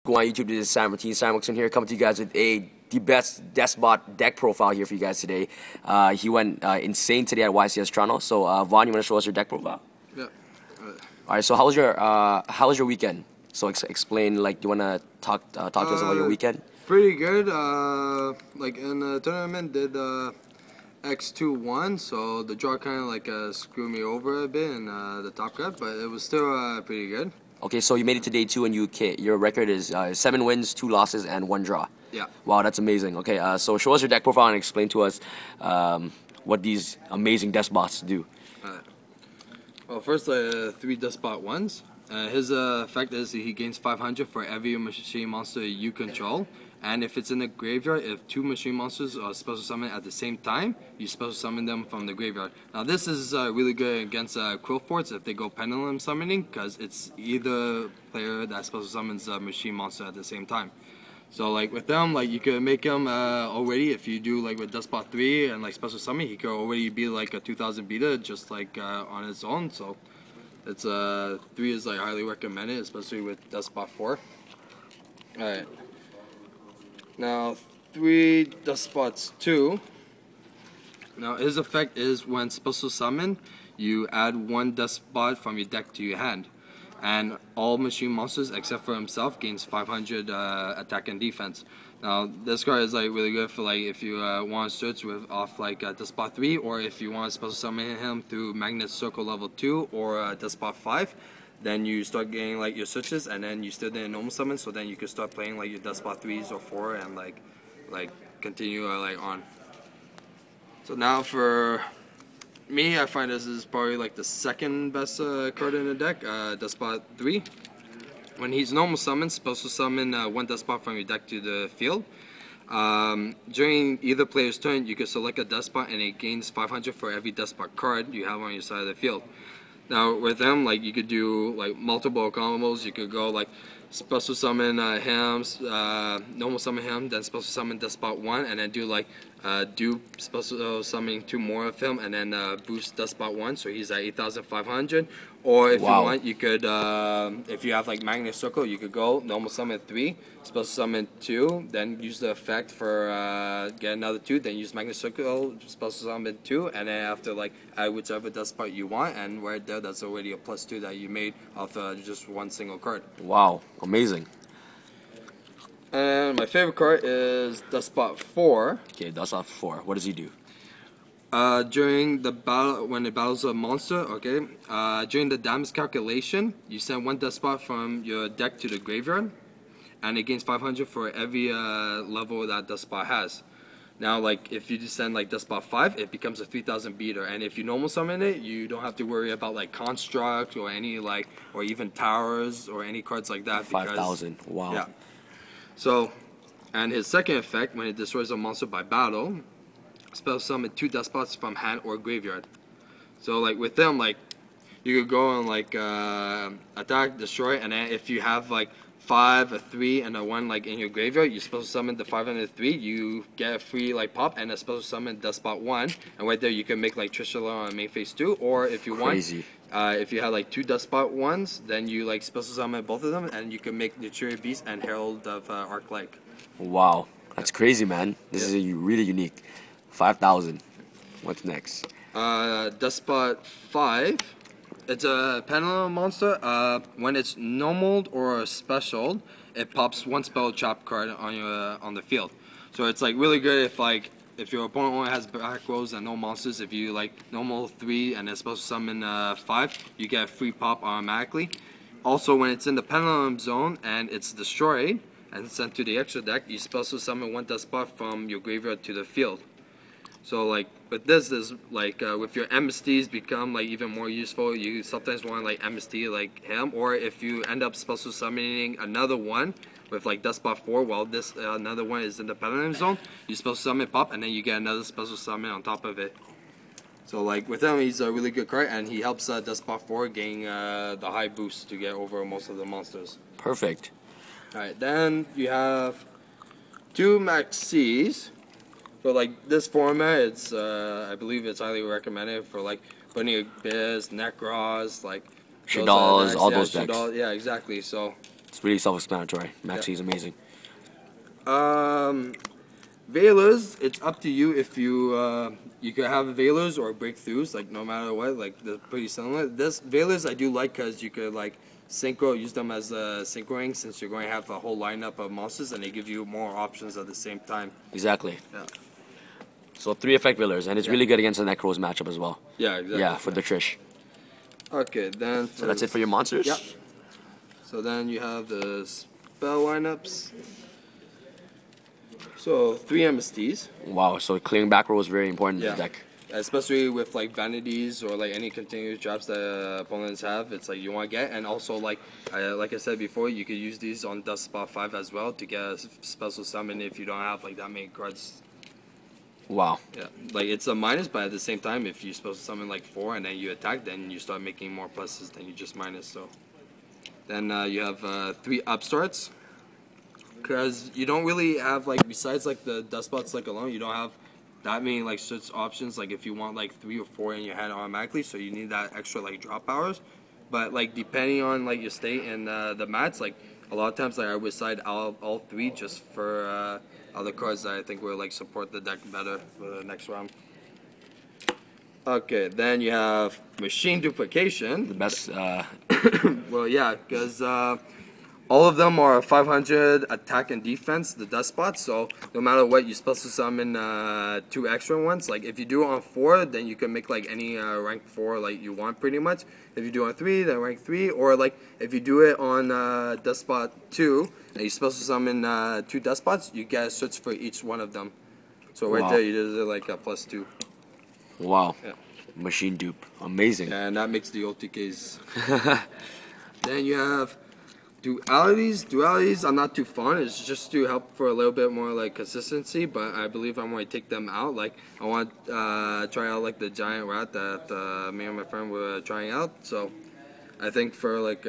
Go on YouTube. This is Sam Routine. Sam Wilson here, coming to you guys with the best Deskbot deck profile here for you guys today. He went insane today at YCS Toronto. So Vaughn, you want to show us your deck profile? Yeah. All right. So how was your weekend? So explain, like, you want to talk to us about your weekend? Pretty good. Like in the tournament, did X2-1, so the draw kind of like screwed me over a bit in the top cut, but it was still pretty good. Okay, so you made it to day 2 and your record is 7 wins, 2 losses, and 1 draw. Yeah. Wow, that's amazing. Okay, so show us your deck profile and explain to us what these amazing Deskbots do. Well, first, 3 Deskbot 1s. His effect is he gains 500 for every machine monster you control. And if it's in the graveyard, if 2 machine monsters are special summoned at the same time, you special summon them from the graveyard. Now this is really good against Quill Forts if they go pendulum summoning, because it's either player that special summons a machine monster at the same time. So like with them, like you could make him already, if you do like with Deskbot 3 and like special summon, he could already be like a 2000 beta just like on its own. So it's 3 is like highly recommended, especially with Deskbot 4. Alright. Now 3 Deskbots 2. Now his effect is when special summon, you add 1 Deskbot from your deck to your hand, and all machine monsters except for himself gains 500 attack and defense. Now this card is like really good for like if you want to search with off like Deskbot 3, or if you want to special summon him through Magnet Circle level 2 or Deskbot 5. Then you start getting like your switches, and then you still didn't normal summon, so then you can start playing like your Deskbot 3s or 4 and like continue like on. So now for me, I find this is probably like the second best card in the deck, Deskbot 3. When he's normal summoned, special summon 1 Deskbot from your deck to the field. During either player's turn, you can select a Deskbot and it gains 500 for every Deskbot card you have on your side of the field. Now with them, like you could do like multiple combos. You could go like special summon him, normal summon him, then special summon Deskbot 1, and then do like do special summoning 2 more of him, and then boost Deskbot 1, so he's at 8,500. Or if you want, you could if you have like Magnet Circle, you could go normal summon 3, special summon 2, then use the effect for get another 2, then use Magnet Circle, special summon 2, and then after like add whichever Deskbot you want, and right there, that's already a +2 that you made off just 1 single card. Wow, amazing. And my favorite card is Deskbot 4. Okay, Deskbot 4. What does he do? During the battle, when it battles a monster, okay, during the damage calculation, you send 1 Deskbot from your deck to the graveyard, and it gains 500 for every level that Deskbot has. Now, like, if you just send like Deskbot 5, it becomes a 3000 beater, and if you normal summon it, you don't have to worry about like Construct or any like, or even Towers or any cards like that. 5,000. Wow. Yeah. So, and his second effect, when it destroys a monster by battle, special summon 2 Deskbots from hand or graveyard. So like with them, like you could go and like attack, destroy, and then if you have like 5, a 3, and a 1 like in your graveyard, you special summon the 5 and the 3, you get a free like pop and a special summon Deskbot 1, and right there you can make like Trishula on main phase 2, or if you want, if you have like 2 Deskbot 1s, then you like special summon both of them, and you can make Nuturia Beast and Herald of Arclight. Wow, that's crazy, man. This is really unique. 5,000. What's next? Deskbot 5. It's a pendulum monster. When it's normaled or special, it pops 1 spell trap card on your on the field. So it's like really good if your opponent only has back rows and no monsters. If you like normal 3 and then special summon 5, you get a free pop automatically. Also, when it's in the pendulum zone and it's destroyed and sent to the extra deck, you special summon 1 Deskbot from your graveyard to the field. So like with this is like with your MSTs become like even more useful. You sometimes want like MST like him, or if you end up special summoning another one with like Deskbot 4 while this another one is in the pendulum zone, you special summon pop, and then you get another special summon on top of it. So like with him, he's a really good card, and he helps Deskbot 4 gain the high boost to get over most of the monsters. Perfect. Alright, then you have 2 Maxis. For like this format, it's I believe it's highly recommended for like Bunny Abyss, Necros, like Shaddolls, all those decks. Yeah, exactly. So It's really self-explanatory. Maxi is amazing. Veilers, it's up to you if you could have veilers or breakthroughs, like no matter what, like they're pretty similar. This veilers I do like because you could like synchro, use them as a synchroing since you're going to have a whole lineup of monsters and they give you more options at the same time. Exactly. Yeah. So 3 effect veilers, and it's really good against the Necros matchup as well. Yeah, exactly. Yeah, for the Trish. Okay, then. So that's it for your monsters? Yeah. So then you have the spell lineups. So 3 MSTs. Wow, so clearing back row is very important in this deck. Especially with like vanities or like any continuous drops that opponents have, it's like you want to get, and also like I said before, you could use these on Deskbots 5 as well to get a special summon if you don't have like that many cards. Wow. Yeah, like it's a minus, but at the same time, if you're supposed to summon like 4 and then you attack, then you start making more pluses than you just minus. So then you have 3 upstarts, because you don't really have like, besides like the Deskbots like alone, you don't have that many like search options. Like if you want like 3 or 4 in your hand automatically, so you need that extra like drop hours. But like depending on like your state and the mats, like a lot of times like I would side all 3 just for other cards that I think will like support the deck better for the next round. Okay, then you have machine duplication. The best. Well, yeah, because all of them are 500 attack and defense, the Deskbots, so no matter what, you're supposed to summon 2 extra ones. Like if you do it on 4, then you can make like any rank 4 like you want pretty much. If you do it on 3, then rank 3, or like if you do it on Deskbot 2, and you're supposed to summon 2 Deskbots, you get a switch for each one of them. So right there, you did like a +2. Wow. Yeah. Machine dupe. Amazing. And that makes the OTKs. Then you have dualities I'm not too fond. It's just to help for a little bit more like consistency, but I believe I'm going to take them out. Like I want to try out like the giant rat that me and my friend were trying out. So I think for like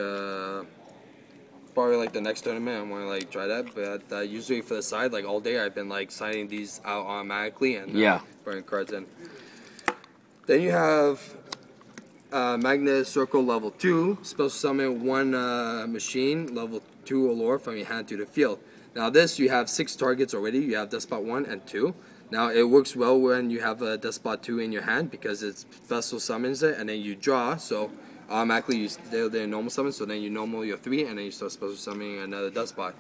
probably like the next tournament I'm going to like try that. But usually for the side, like all day I've been like signing these out automatically and putting cards in. Then you have Magnet Circle level 2, supposed to summon 1 machine level 2 allure from your hand to the field. Now this, you have 6 targets already. You have Deskbot 1 and 2. Now it works well when you have a Deskbot 2 in your hand because it special summons it and then you draw. So automatically you still did a normal summon, so then you normal your 3 and then you start special summoning another Deskbot.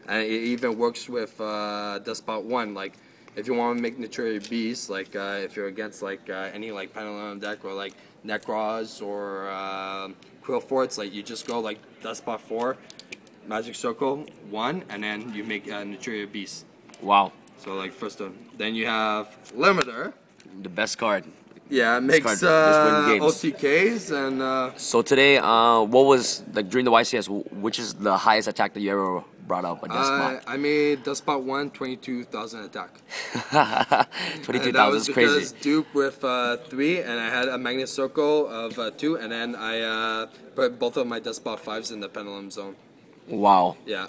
And it even works with Deskbot 1, like if you want to make Natural Beasts, like if you're against like any like Pendulum deck or like Necros or Quill Forts, like you just go like Deskbot 4, Magic Circle 1, and then you make Natural Beast. Wow. So like first one. Then you have Limiter. The best card. Yeah, it makes OTKs and. So today, what was like during the YCS? Which is the highest attack that you ever brought up a Deskbot? I made Deskbot 1 22,000 attack. 22,000 is crazy. That was because dupe with 3, and I had a Magnet Circle of 2, and then I put both of my Deskbot 5s in the Pendulum Zone. Wow. Yeah.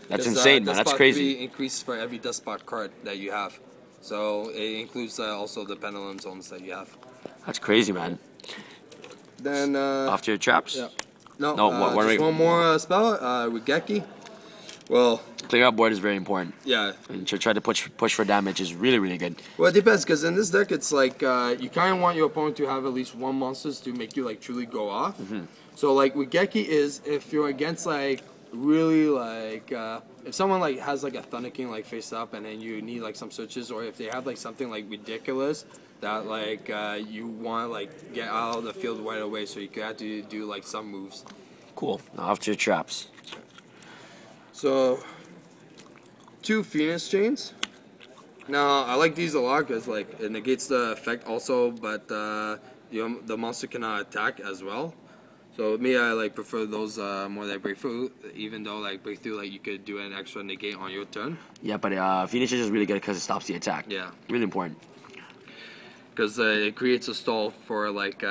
That's insane, man. That's crazy. 3 increases for every Deskbot card that you have. So it includes also the Pendulum Zones that you have. That's crazy, man. Then after your traps? Yeah. No, just one more spell, Rigeki. Well, clear up board is very important. Yeah. And to try to push for damage is really, really good. Well, it depends, because in this deck, it's like you kind of want your opponent to have at least 1 monsters to make you like truly go off. So like Rigeki is if you're against like really like if someone like has like a Thunder King like face up and then you need like some searches, or if they have like something like ridiculous that like you want to like get out of the field right away, so you could have to do like some moves. Cool. Now after your traps. So 2 Phoenix Chains. Now I like these a lot because like it negates the effect also, but the monster cannot attack as well. So me, I like prefer those more than breakthrough, even though like breakthrough, like you could do an extra negate on your turn. Yeah, but Phoenix is really good because it stops the attack. Yeah. Really important. Because it creates a stall for like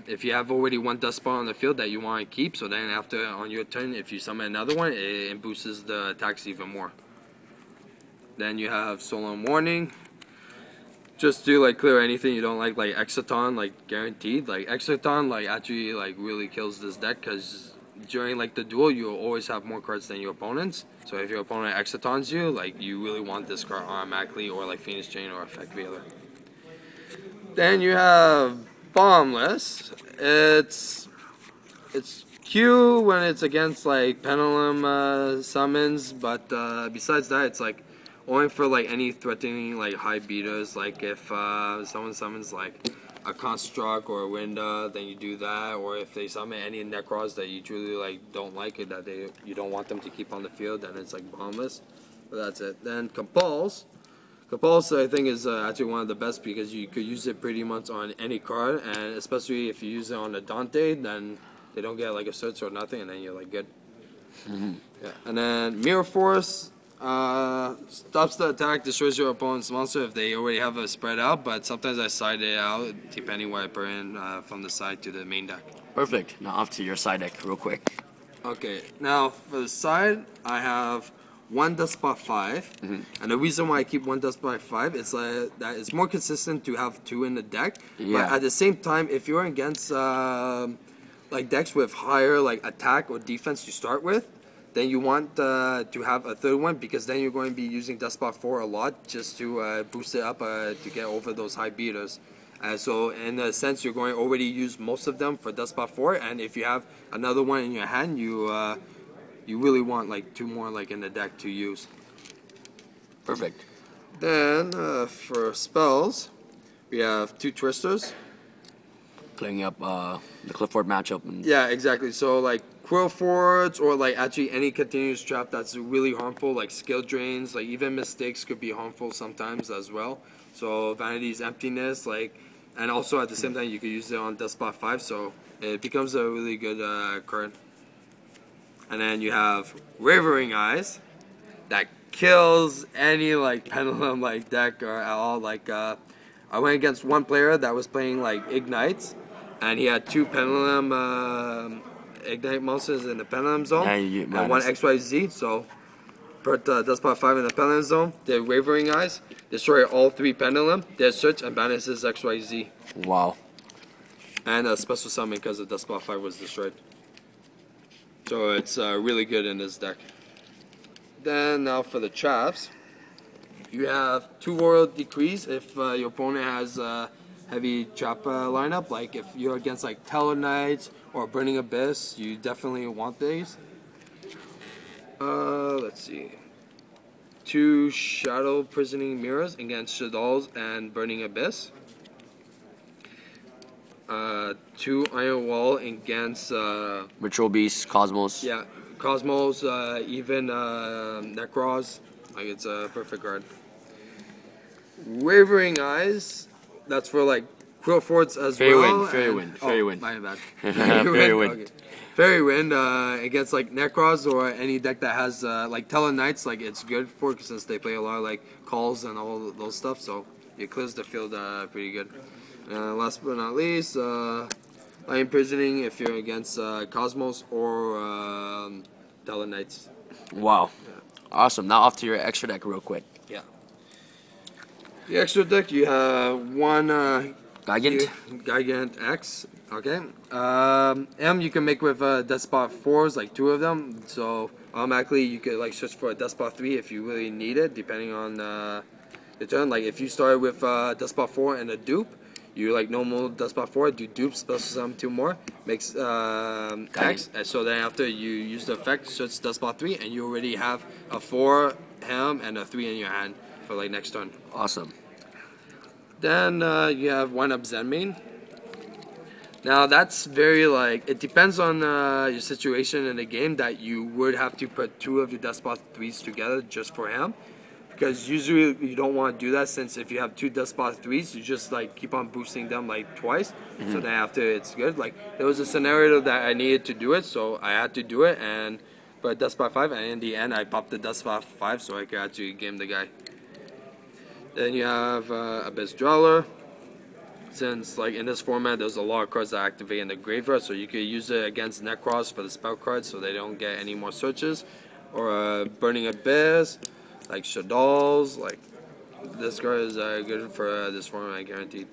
if you have already 1 Deskbot on the field that you want to keep, so then after on your turn, if you summon another one, it boosts the attacks even more. Then you have Solemn Warning. Just to like clear anything you don't like Exciton, like guaranteed. Like Exciton, like actually like really kills this deck because during like the duel, you'll always have more cards than your opponents. So if your opponent exitons you, like you really want this card automatically, or like Phoenix Chain or Effect Veiler. Then you have Bombless. It's Q when it's against like Pendulum summons, but besides that, it's like only for like any threatening like high betas. Like if someone summons like a Construct or a Winda, then you do that. Or if they summon any Necros that you truly like don't like it, that you don't want them to keep on the field, then it's like Bombless. But that's it. Then Compulse. Compulse, I think, is actually one of the best because you could use it pretty much on any card, and especially if you use it on a Dante, then they don't get like a search or nothing, and then you're like good. Yeah. And then Mirror Force stops the attack, destroys your opponent's monster if they already have a spread out, but sometimes I side it out depending what I put in from the side to the main deck. Perfect. Now off to your side deck real quick. Okay, now for the side, I have one Deskbot 5, and the reason why I keep one Deskbot 5 is that it's more consistent to have 2 in the deck, but at the same time, if you're against like decks with higher like attack or defense to start with, then you want to have a third one, because then you're going to be using Deskbot 4 a lot just to boost it up to get over those high beaters. So in a sense, you're going to already use most of them for Deskbot 4, and if you have another one in your hand, you really want like 2 more like in the deck to use. Perfect. Then for spells, we have 2 Twisters. Clearing up the Clifford matchup. Yeah, exactly. So like Quill Forts, or like actually any continuous trap that's really harmful, like skill drains, like even mistakes could be harmful sometimes as well. So Vanity's Emptiness, like, and also at the same time you could use it on Deskbot 5, so it becomes a really good card. And then you have Wavering Eyes, that kills any like Pendulum like deck or at all. Like I went against one player that was playing like Ignites, and he had 2 Pendulum Ignite monsters in the Pendulum zone, and one XYZ. So put Deskbot 5 in the Pendulum zone, did Wavering Eyes, destroy all 3 Pendulum, did search, and banishes XYZ. Wow. And a special summon because the Deskbot 5 was destroyed. So it's really good in this deck. Then now for the traps, you have 2 Royal Decrees if your opponent has a heavy trap lineup. Like if you're against like Tellarknights or Burning Abyss, you definitely want these. Let's see. 2 Shadow Prisoning Mirrors against Shaddolls and Burning Abyss. 2 Iron Wall against Ritual Beast, Cosmos. Yeah, Cosmos, even Necros. Like, it's a perfect card. Wavering Eyes, that's for like Quill Forts as well. Fairy Wind. My bad. Fairy Wind. Okay. Fairy Wind against like Necros or any deck that has like Tellarknights, like it's good for, since they play a lot of like calls and all those stuff, so it clears the field pretty good. Last but not least, Lion Imprisoning if you're against Cosmos or Tellarknights. Wow. Yeah. Awesome. Now off to your extra deck real quick. Yeah. The extra deck, you have one Gigant X. Okay. M you can make with Deskbot 4s, like 2 of them. So automatically you could like search for a Deskbot 3 if you really need it, depending on the turn. Like if you start with Deskbot 4 and a dupe, you like normal Deskbot 4, do dupe, special summon 2 more, makes X. And so then after you use the effect, search Deskbot 3, and you already have a 4 Ham and a 3 in your hand for like next turn. Awesome. Then you have 1 up Zenmain. Now that's very like, it depends on your situation in the game, that you would have to put 2 of your Deskbot 3s together just for him. Because usually you don't want to do that, since if you have 2 Deskbot 3s, you just like keep on boosting them like twice. So then after it's good. Like there was a scenario that I needed to do it, so I had to do it and put Deskbot 5, and in the end I popped the Deskbot 5 so I could actually game the guy. Then you have Abyss Dweller. Since like in this format there's a lot of cards that activate in the graveyard, so you could use it against Necros for the spell cards so they don't get any more searches. Or Burning Abyss, like Shaddolls. Like this card is good for this format, I guaranteed.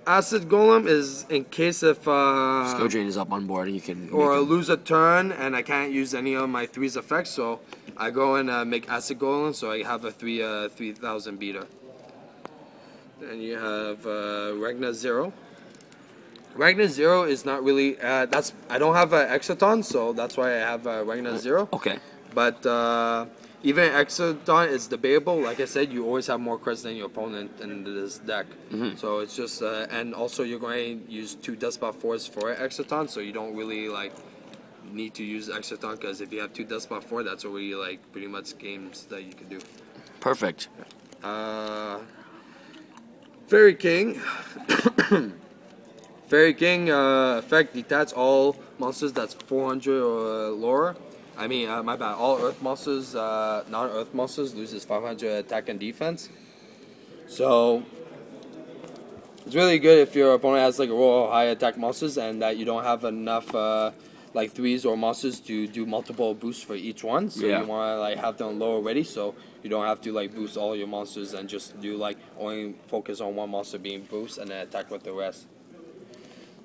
Acid Golem is in case if Skill Drain is up on board, and you can. or I lose a turn and I can't use any of my 3's effects, so I go and make Acid Golem, so I have a 3000 beater. Then you have Ragnar Zero. Ragnar Zero is not really I don't have an Exoton, so that's why I have Ragnar Zero. Okay. But even Exoton is debatable. Like I said, you always have more cards than your opponent in this deck. So it's just and also you're going to use 2 Deskbot 4s for Exoton, so you don't really like need to use Exoton, because if you have 2 Deskbot 4, that's already like pretty much games that you can do. Perfect. Fairy King. Fairy King effect detach all monsters that's 400 or lower. I mean, my bad. All Earth monsters, non-Earth monsters, loses 500 attack and defense. So it's really good if your opponent has like a roll high attack monsters and that you don't have enough like 3s or monsters to do multiple boosts for each one. So you want to like have them low already, so you don't have to like boost all your monsters and just do like only focus on one monster being boost and then attack with the rest.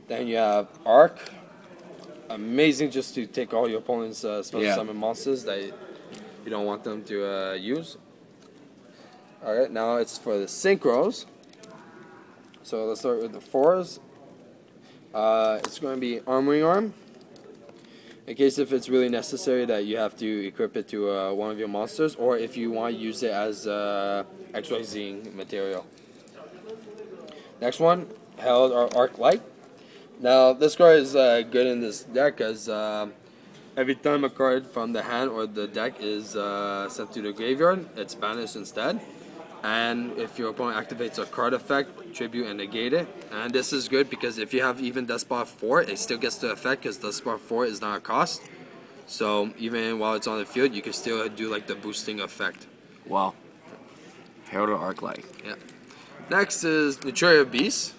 Then you have Arc. Amazing just to take all your opponent's special summon monsters that you don't want them to use. Alright, now it's for the Synchros. So let's start with the 4s. It's going to be Armoring Arm. In case if it's really necessary that you have to equip it to one of your monsters, or if you want to use it as XYZ material. Next one, Herald or Arc Light. Now, this card is good in this deck because every time a card from the hand or the deck is sent to the graveyard, it's banished instead. And if your opponent activates a card effect, tribute and negate it. And this is good because if you have even Deskbot 4, it still gets the effect because Deskbot 4 is not a cost. So even while it's on the field, you can still do like the boosting effect. Wow. Herald or Arc Light. Yeah. Next is Naturia Beast.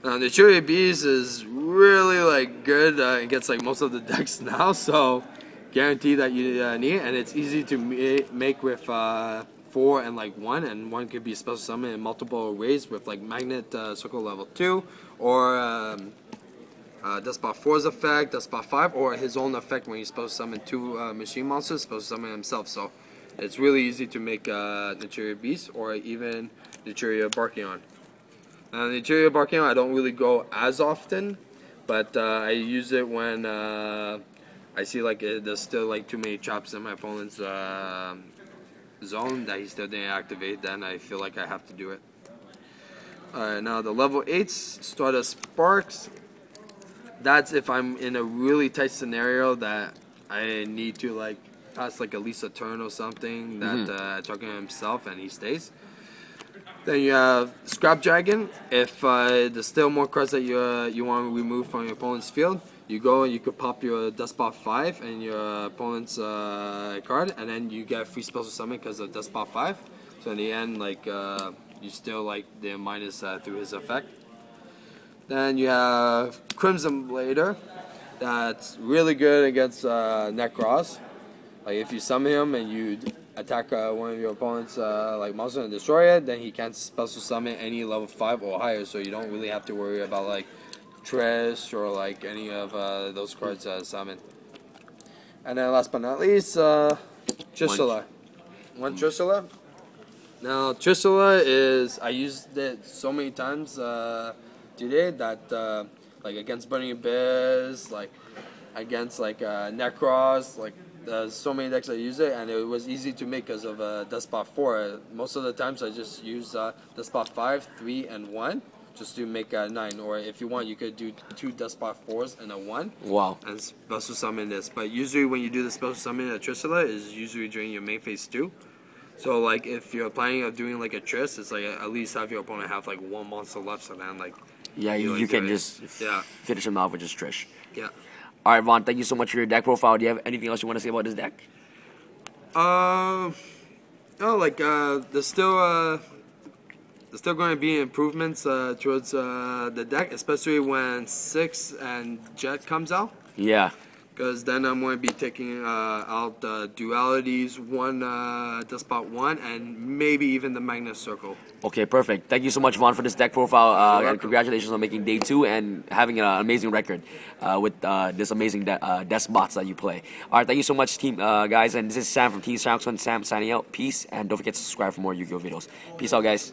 Naturia Beast is really like good against like most of the decks now, so guarantee that you need it, and it's easy to make with 4 and like 1, and 1 could be special summon in multiple ways with like Magnet Circle level 2, or Deskbot 4's effect, Deskbot 5, or his own effect when he's supposed to summon 2 machine monsters, supposed to summon himself. So it's really easy to make Naturia Beast or even Naturia Barkion. Yugioh Barkion I don't really go as often, but I use it when I see like there's still like too many traps in my opponent's zone that he still didn't activate. Then I feel like I have to do it. Alright, now the level 8s start as Sparks. That's if I'm in a really tight scenario that I need to like pass like at least a turn or something that target himself and he stays. Then you have Scrap Dragon. If there's still more cards that you want to remove from your opponent's field, you go and you could pop your Deskbot 5 and your opponent's card, and then you get free special summon because of Deskbot 5. So in the end, like you still like the minus through his effect. Then you have Crimson Blader. That's really good against Necros. Like if you summon him and you attack one of your opponent's like monster and destroy it, then he can't special summon any level 5 or higher, so you don't really have to worry about like Trish or like any of those cards summon. And then last but not least, Tristula. One Tristula. Now Tristula is, I used it so many times today that like against Burning Abyss, like against like Necros, like there's so many decks I use it, and it was easy to make because of Deskbot 4. Most of the times I just use Deskbot 5, 3, and 1 just to make 9. Or if you want, you could do 2 Deskbot 4s and a 1. Wow. And special summon this. But usually when you do the special summon at Tristula is usually during your main phase 2. So like if you're planning on doing like a Trist, it's like at least have your opponent have like 1 monster left, so then like you can just finish him off with just Trish. Yeah. All right, Vaughn, thank you so much for your deck profile. Do you have anything else you want to say about this deck? No, like there's still going to be improvements towards the deck, especially when 6 and Jet comes out. Yeah. because then I'm going to be taking out the dualities, one Deskbot 1, and maybe even the Magnet Circle. Okay, perfect. Thank you so much, Vaughn, for this deck profile, and congratulations on making day 2 and having an amazing record with this amazing Deskbots that you play. All right, thank you so much, team guys, and this is Sam from Team Sam signing out. Peace, and don't forget to subscribe for more Yu-Gi-Oh videos. Peace out, guys.